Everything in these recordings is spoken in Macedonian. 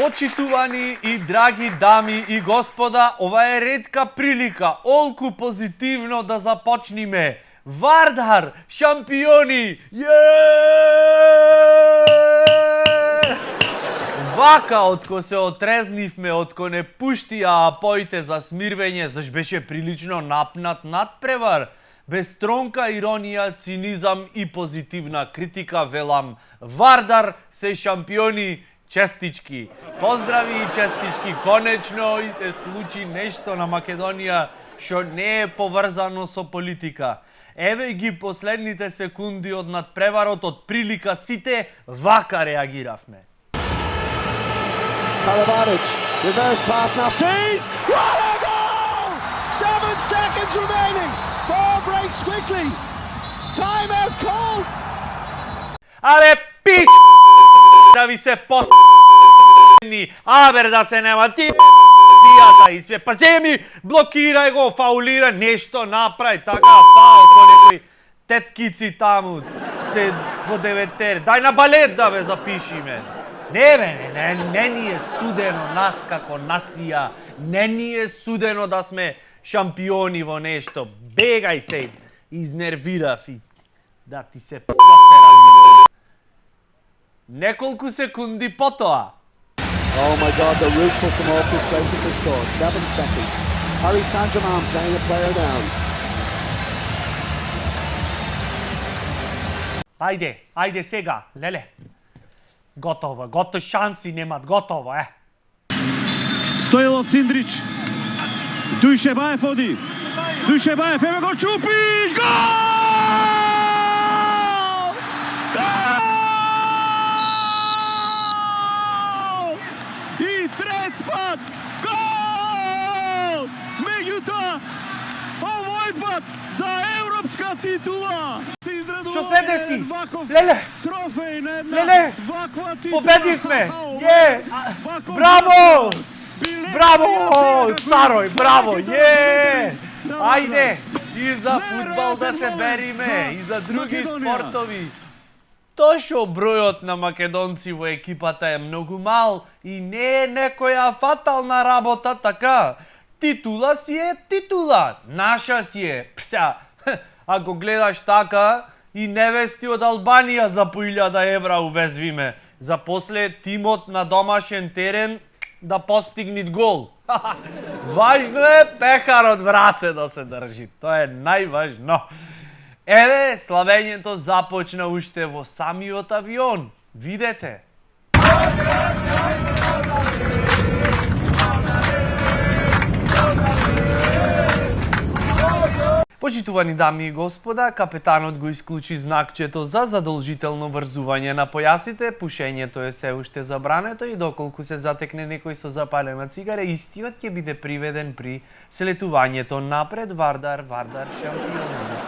Почитувани и драги дами и господа, ова е ретка прилика, олку позитивно да започниме. Вардар, шампиони! Вака, отко се отрезнивме, отко не пуштија апоите за смирвење, заш беше прилично напнат надпревар. Без тронка иронија, цинизам и позитивна критика велам. Вардар се шампиони, честички. Поздрави и честички. Конечно и се случи нешто на Македонија што не е поврзано со политика. Еве ги последните секунди од надпреварот, од прилика сите вака реагиравме. Karabatic, reverse pass now, sees! What a goal! 7 seconds remaining. Ball breaks quickly. Timeout call. Аре пич да ви се абер да се нема ти пијата и све. Па земи, блокирај го, фаулира, нешто направи, така фаул ко некои теткици таму се во деветер. Дај на балет да ве запишиме. Не бе, не ни е судено нас како нација, не ни е судено да сме шампиони во нешто. Бегај се, изнервирав и да ти се посерам. Неколку секунди потоа. Oh my God, the roof put them off this basically score. 7 seconds. Harry Saint-Germain playing a player down. Ајде сега, леле. Готово, шанси немат, готово, е. Стоилов Циндрич. Дујшебаев оди. Дујшебаев, еве го Чупич, гол! И трет пат, гол! Меѓутоа, овој пат за европска титула. Што се деси? Леле! Леле! Победивме! Е! Браво! Браво! Царој, браво! Е! Ајде! И за фудбал да се бериме, и за други спортови. Тошо бројот на македонци во екипата е многу мал и не е некоја фатална работа, така. Титула си е титула, наша си е. Пса, ако гледаш така, и невести од Албанија за по 1000 евра увезвиме. За после тимот на домашен терен да постигнит гол. Важно е пехарот в раце да се држи. Тоа е најважно. Еве, славењето започна уште во самиот авион. Видете. Почитувани дами и господа, капетанот го исклучи знакчето за задолжително врзување на појасите, пушењето е се уште забрането и доколку се затекне некој со запалена цигара, истиот ќе биде приведен при слетувањето напред. Вардар шампион.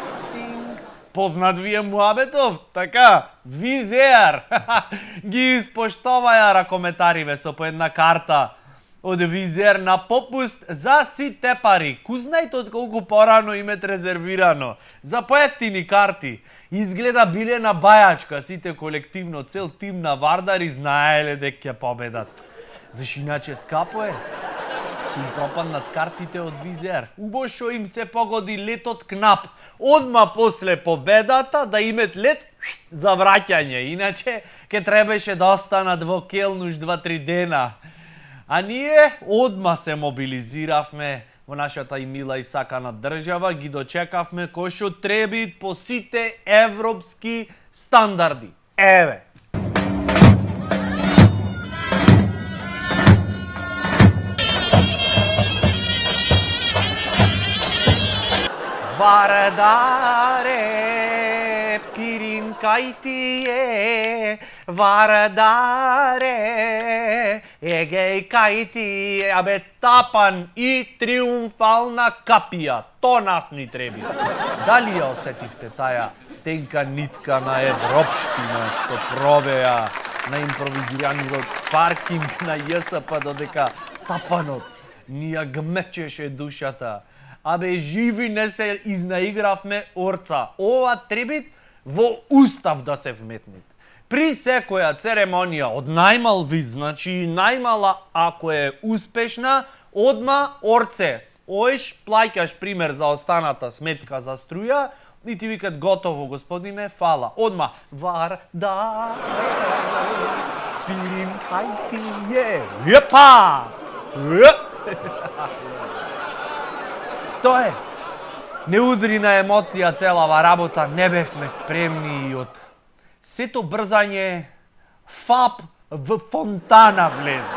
Познат ви е муабетов, така, Визеар. Ги испоштоваја ракометариве со по една карта од Визер на попуст за сите пари. Кузнајте од колку порано имет резервирано. За поевтини карти. Изгледа биле на бајачка, сите колективно, цел тим на Вардари знаеле дека ќе победат. Заш иначе скапо е. Им пропаднат картите од Визер. Убаво шо им се погоди летот кнап. Одма после победата да имет лет за враќање. Иначе ке требаше да останат во Келнуш 2-3 дена. А ние одма се мобилизиравме во нашата и мила и сакана држава, ги дочекавме кој што треби по сите европски стандарди. Еве. Вардаре, Пирин кај ти е, Вардаре, егеј кај ти е, абе тапан и триумфална капија, то нас ни треби. Дали ја осетивте таја тенка нитка на европштина што провеа на импровизираниот паркинг на ЈСП додека тапанот ни ја гмечеше душата? Абе, живи не се изнаигравме орца. Ова требит во устав да се вметнет. При секоја церемонија од најмал вид, значи најмала ако е успешна, одма орце. Оиш, плаќаш пример за останата сметка за струја и ти викат готово господине, фала. Одма Варда Пирим хајти е. Епа! Тоа е. Не удри на емоција целава работа, не бевме спремни и од сето брзање фап в фонтана влезе.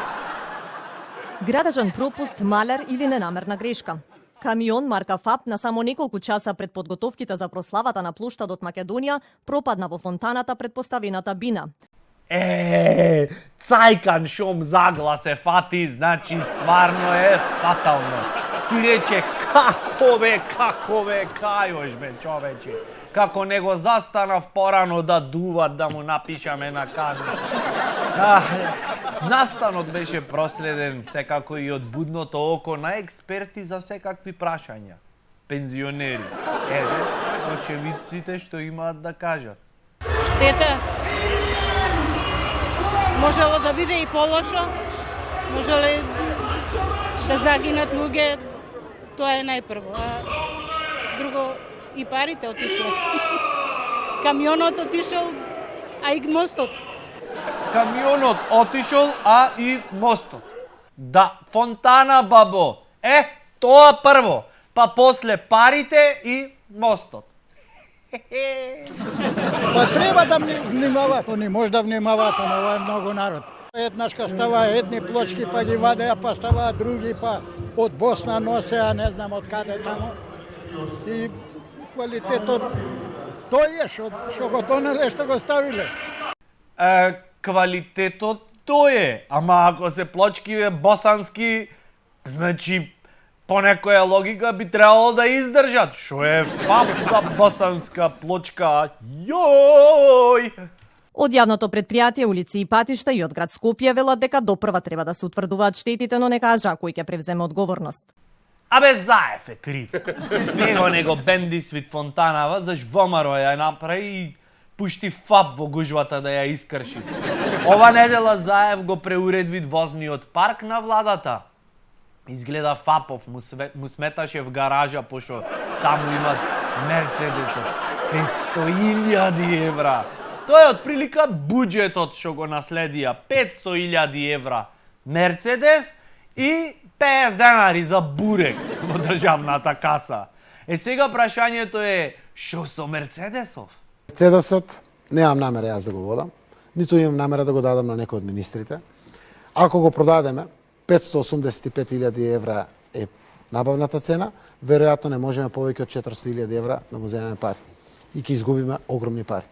Градежан пропуст, малер или ненамерна грешка. Камион марка ФАП на само неколку часа пред подготовките за прославата на плоштадот Македонија пропадна во фонтаната пред поставената бина. Цајкан шом загласе фати, значи стварно е фатално. Си рече, како бе, кајош бе, човече. Како не го застанав порано да дуват, да му напишаме на камера. Настанот беше проследен секако и од будното око на експерти за секакви прашања. Пензионери. Еве, очевидците што имаат да кажат. Штета. Можело да биде и полошо. Можело да загинат луѓе. Тоа е најпрво. А друго, и парите отишле. Камионот отишол, а и мостот. Камионот отишол, а и мостот. Да, фонтана, бабо. Тоа прво. Па после парите и мостот. Па треба да внимаваат, они може да внимаваат, но ова е многу народ. Еднашка става едни плочки, па ги вадеа, па ставаат други, па од Босна носеа, не знам од каде таму. И квалитетот тој е што го донеле, што го ставиле. Квалитетот тој е, ама ако се плочки босански, значи по некоја логика би требало да издржат. Шо е фап за босанска плочка? Јој! Од јавното предпријатие улици и патишта и од град Скопје велат дека допрва треба да се утврдуваат штетите, но не кажа кој ќе превземе одговорност. Абе, Заев е крив. Него бенди свит фонтанава, заш ВМРО ја направи и пушти фап во гужвата да ја искрши. Ова недела Заев го преуредви возниот парк на владата. Изгледа фапов, му сметаше в гаража, пошто таму имат Мерцедесот. 500.000 евра. Тоа е отприлика буџетот што го наследија. 500.000 евра Мерцедес и 50 денари за бурек во државната каса. Сега прашањето е, што со Мерцедесов? Мерцедесот немам намера јас да го водам, ниту имам намера да го дадам на некој од министрите. Ако го продадеме, 585.000 евра е набавната цена, веројатно не можеме повеќе од 400.000 евра да му земеме пари. И ќе изгубиме огромни пари.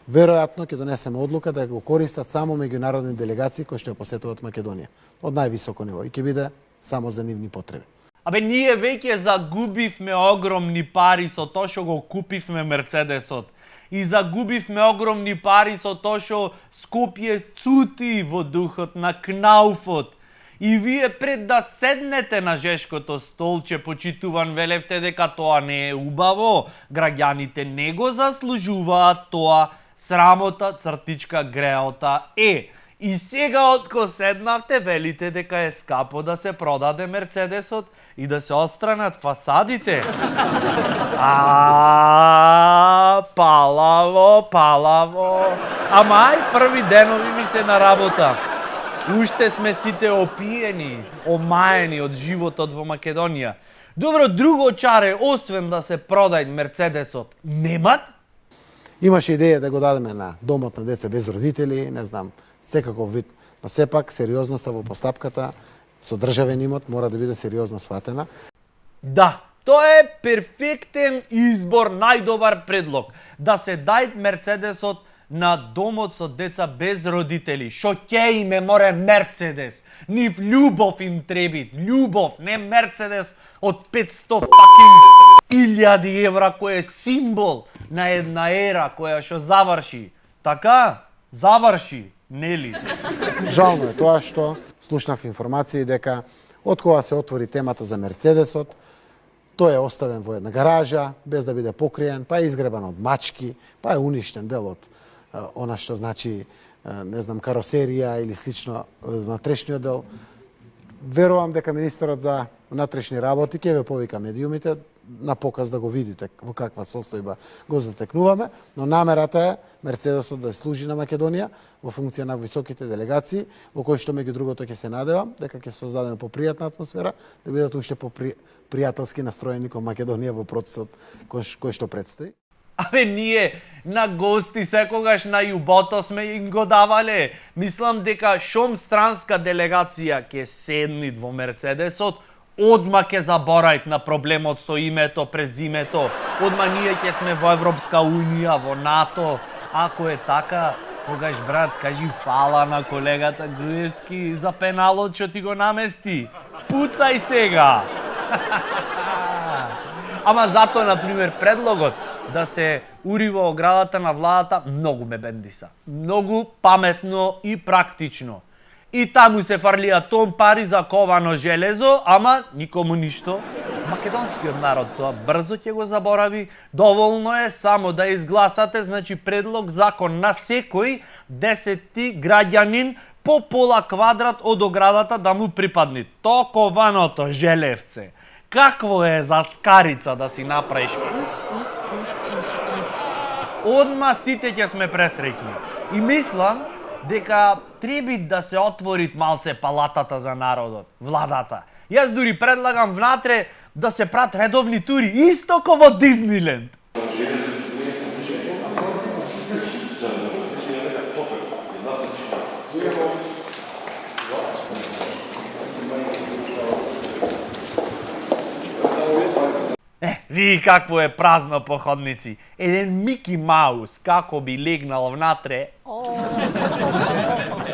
Веројатно ќе донесеме одлука да го користат само меѓународни делегации кои што ја посетуваат Македонија од највисоко ниво и ќе биде само за нивни потреби. Абе, ние веќе загубивме огромни пари со тоа што го купивме Мерцедесот. И загубивме огромни пари со тоа што Скопје цути во духот на Кнауфот. И вие пред да седнете на жешкото столче, почитуван, велевте дека тоа не е убаво. Граѓаните не го заслужуваат тоа. Срамота, цртичка, греота е. И сега отко седнавте, велите дека е скапо да се продаде Мерцедесот и да се отстранат фасадите. Палаво. Ама ај први денови ми се на работа. Уште сме сите опиени, омаени од животот во Македонија. Добро, друго чаре, освен да се продај Мерцедесот, немат? Имаше идеја да го дадеме на домот на деца без родители, не знам, секаков вид, но сепак сериозноста во постапката со државен имот мора да биде сериозно сватена. Да, тоа е перфектен избор, најдобар предлог. Да се дај Мерцедесот на домот со деца без родители. Шо ќе име море Мерцедес? Нив љубов им треби, љубов, не Мерцедес од 500.000 евра кој е символ на една ера која што заврши. Така? Заврши, нели? Жално е тоа што слушнав информации дека од кога се отвори темата за Мерцедесот, тој е оставен во една гаража, без да биде покриен, па е изгребан од мачки, па е уништен дел од она што значи не знам каросерија или слично внатрешниот дел. Верувам дека министерот за внатрешни работи ќе ве повика медиумите на показ да го видите во каква состојба го затекнуваме, но намерата е Мерцедесот да служи на Македонија во функција на високите делегации, во кои што меѓу другото ќе се надевам дека ќе создадеме попријатна атмосфера, да бидат уште попријателски настроени кон Македонија во процесот кој што предстои. Абе, ние на гости секогаш на јубото сме им го давале. Мислам дека шом странска делегација ќе седнит во Мерцедесот, одма ќе заборајт на проблемот со името, презимето. Одма ние ќе сме во Европска Унија, во НАТО. Ако е така, тогаш, брат, кажи фала на колегата Груевски за пеналот што ти го намести. Пуцај сега! Ама затоа, например, предлогот да се ури во оградата на владата многу ме бендиса. Многу паметно и практично. И таму се фрлија тон пари за ковано железо, ама никому ништо. Македонскиот народ тоа брзо ќе го заборави. Доволно е само да изгласате, значи, предлог закон на секој 10-ти граѓанин по пола квадрат од оградата да му припадни. То кованото желевце. Какво е за скарица да си направиш? Одма сите ќе сме пресреќни. И мислам дека треби да се отворит малце палатата за народот, владата. Јас дури предлагам внатре да се прат редовни тури, исто ко во Дизниленд. Ви какво е празно по ходници. Еден Мики Маус како би легнал внатре.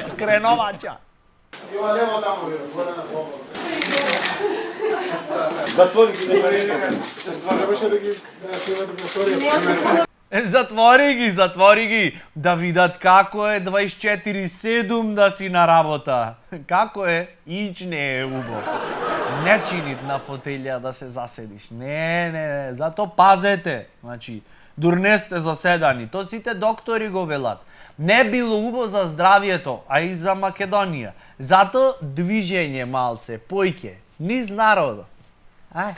Скреновача. Има лево таму, горе на слободно. Затвори ги, не пари. Трябваше да ги снимат на историја. Затвори ги, да видат како е 24/7 да си на работа. Како е, ич не е убаво. Не чинит на фотелја да се заседиш. Не, зато пазете. Значи, дур не сте заседани. То сите доктори го велат. Не било убаво за здравието, а и за Македонија. Зато движење малце, појке, низ народот. Ај.